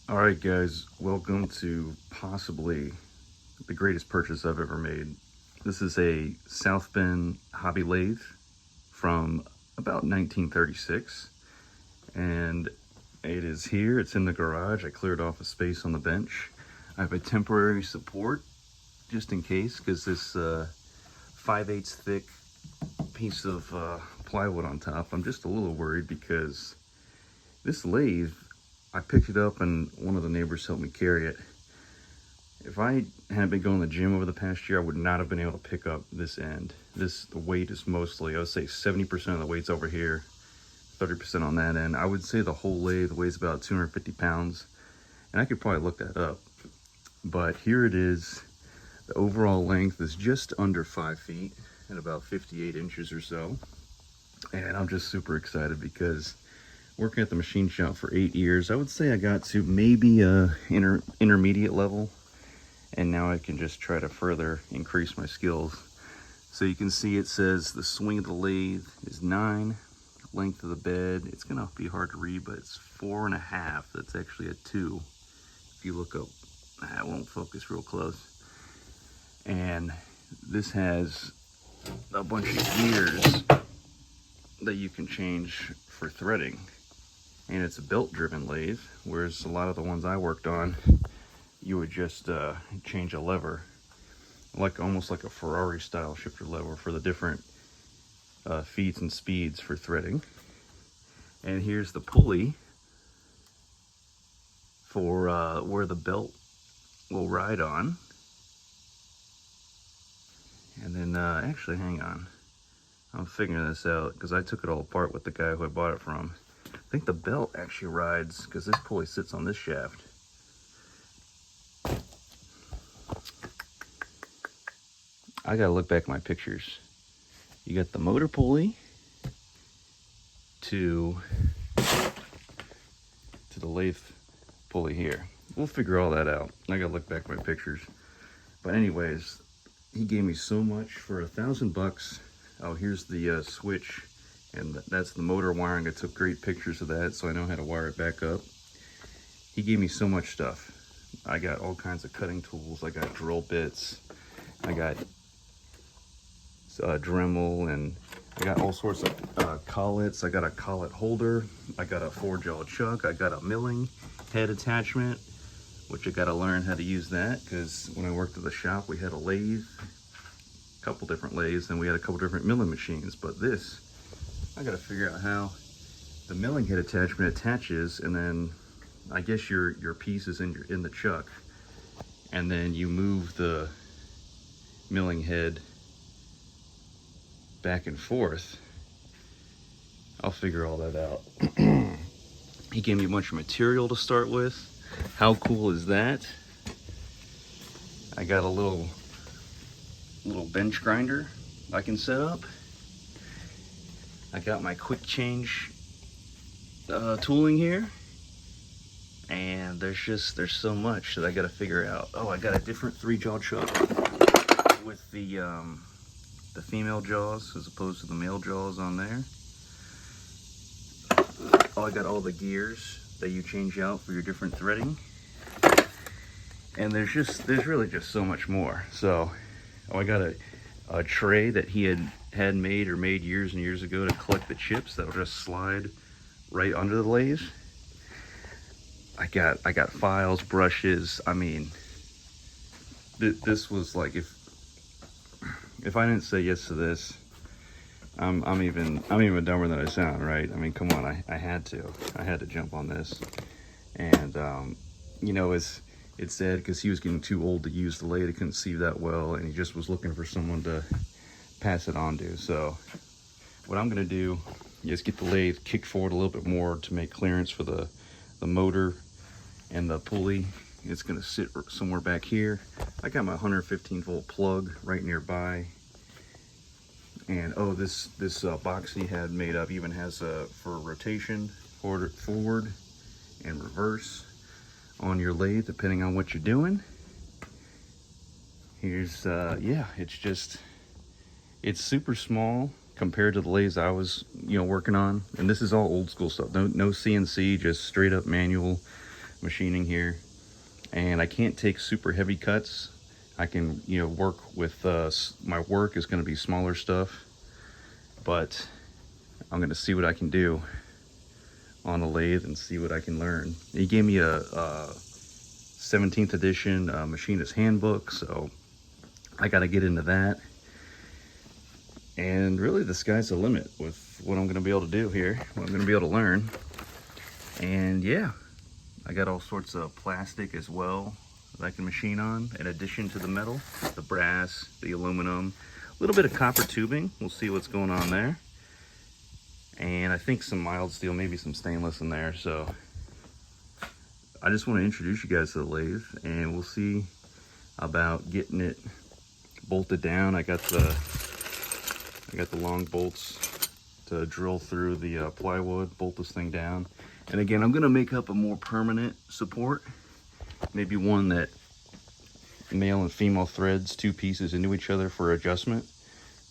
All right, guys, welcome to possibly the greatest purchase I've ever made. This is a Southbend hobby lathe from about 1936, and it is here. It's in the garage. I cleared off a space on the bench. I have a temporary support just in case, because this 5/8 thick piece of plywood on top. I'm just a little worried because this lathe, I picked it up and one of the neighbors helped me carry it. If I hadn't been going to the gym over the past year, I would not have been able to pick up this end. The weight is mostly, I would say 70% of the weight's over here, 30% on that end. I would say the whole lathe weighs about 250 pounds, and I could probably look that up. But here it is. The overall length is just under 5 feet at about 58 inches or so. And I'm just super excited because working at the machine shop for 8 years, I would say I got to maybe a intermediate level, and now I can just try to further increase my skills. So you can see it says the swing of the lathe is 9, length of the bed, it's gonna be hard to read, but it's 4.5. That's actually a 2. If you look up, I won't focus real close. And this has a bunch of gears that you can change for threading. And it's a belt-driven lathe, whereas a lot of the ones I worked on, you would just change a lever, like almost like a Ferrari style shifter lever for the different feeds and speeds for threading. And here's the pulley for where the belt will ride on. And then actually, hang on, I'm figuring this out because I took it all apart with the guy who I bought it from. I think the belt actually rides, because this pulley sits on this shaft. I gotta look back at my pictures. You got the motor pulley to the lathe pulley here. We'll figure all that out. I gotta look back at my pictures. But anyways, he gave me so much for $1,000. Oh, here's the switch, and that's the motor wiring. I took great pictures of that, so I know how to wire it back up. He gave me so much stuff. I got all kinds of cutting tools. I got drill bits. I got Dremel, and I got all sorts of collets. I got a collet holder. I got a 4-jaw chuck. I got a milling head attachment, which I got to learn how to use that, because when I worked at the shop, we had a lathe, a couple different lathes, and we had a couple different milling machines. But this, I got to figure out how the milling head attachment attaches, and then I guess your piece is in the chuck, and then you move the milling head back and forth. I'll figure all that out. He gave me a bunch of material to start with. How cool is that? I got a little bench grinder I can set up. I got my quick change tooling here, and there's so much that I got to figure out. Oh, I got a different 3-jaw chuck with the female jaws as opposed to the male jaws on there. Oh, I got all the gears that you change out for your different threading. And there's really just so much more. So, oh, I got a tray that he had made years and years ago to collect the chips that'll just slide right under the lathe. I got files, brushes. I mean, this was like, if I didn't say yes to this, I'm even dumber than I sound, right? I mean, come on, I had to jump on this. And you know, it's sad because he was getting too old to use the lathe. He couldn't see that well, and he just was looking for someone to pass it on to. So what I'm gonna do is get the lathe kicked forward a little bit more to make clearance for the motor and the pulley. It's gonna sit somewhere back here. I got my 115 volt plug right nearby. And oh, this box he had made up even has for rotation, forward and reverse on your lathe, depending on what you're doing. Here's yeah, it's super small compared to the lathes I was working on. And this is all old school stuff. No CNC, just straight up manual machining here, and I can't take super heavy cuts. I can, you know, work with, my work is going to be smaller stuff, but I'm going to see what I can do on a lathe and see what I can learn. He gave me a 17th edition machinist handbook, so I got to get into that. And really, the sky's the limit with what I'm going to be able to do here, what I'm going to be able to learn. And yeah, I got all sorts of plastic as well that I can machine on, in addition to the metal, the brass, the aluminum, a little bit of copper tubing. We'll see what's going on there. And I think some mild steel, maybe some stainless in there. So I just want to introduce you guys to the lathe, and we'll see about getting it bolted down. I got the long bolts to drill through the plywood, bolt this thing down. And again, I'm gonna make up a more permanent support, maybe one that male and female threads 2 pieces into each other for adjustment,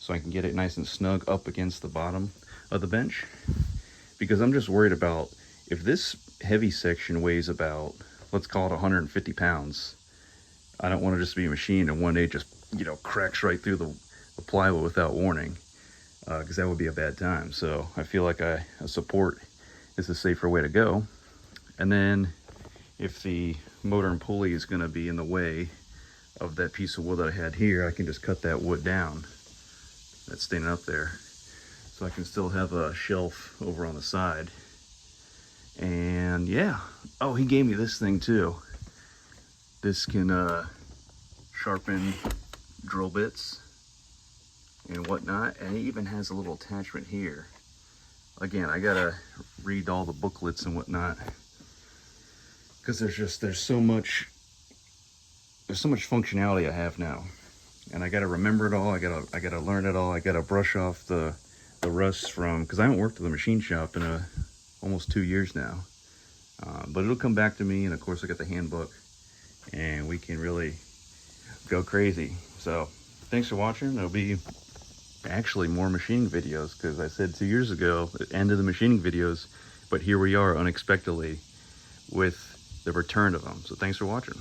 so I can get it nice and snug up against the bottom of the bench. Because I'm just worried about, if this heavy section weighs about, let's call it 150 pounds, I don't want to just be machined and one day just, you know, cracks right through the plywood without warning, because that would be a bad time. So I feel like a support is a safer way to go. And then if the motor and pulley is going to be in the way of that piece of wood that I had here, I can just cut that wood down that's standing up there, so I can still have a shelf over on the side. And yeah, oh, he gave me this thing too. This can sharpen drill bits and whatnot, and it even has a little attachment here. Again, I gotta read all the booklets and whatnot, because there's so much functionality I have now, and I gotta remember it all. I gotta learn it all. I gotta brush off the rust from, because I haven't worked at the machine shop in almost 2 years now. But it'll come back to me, and of course I got the handbook, and we can really go crazy. So thanks for watching. There'll be actually more machining videos, because I said 2 years ago, end of the machining videos, but here we are unexpectedly with the return of them. So thanks for watching.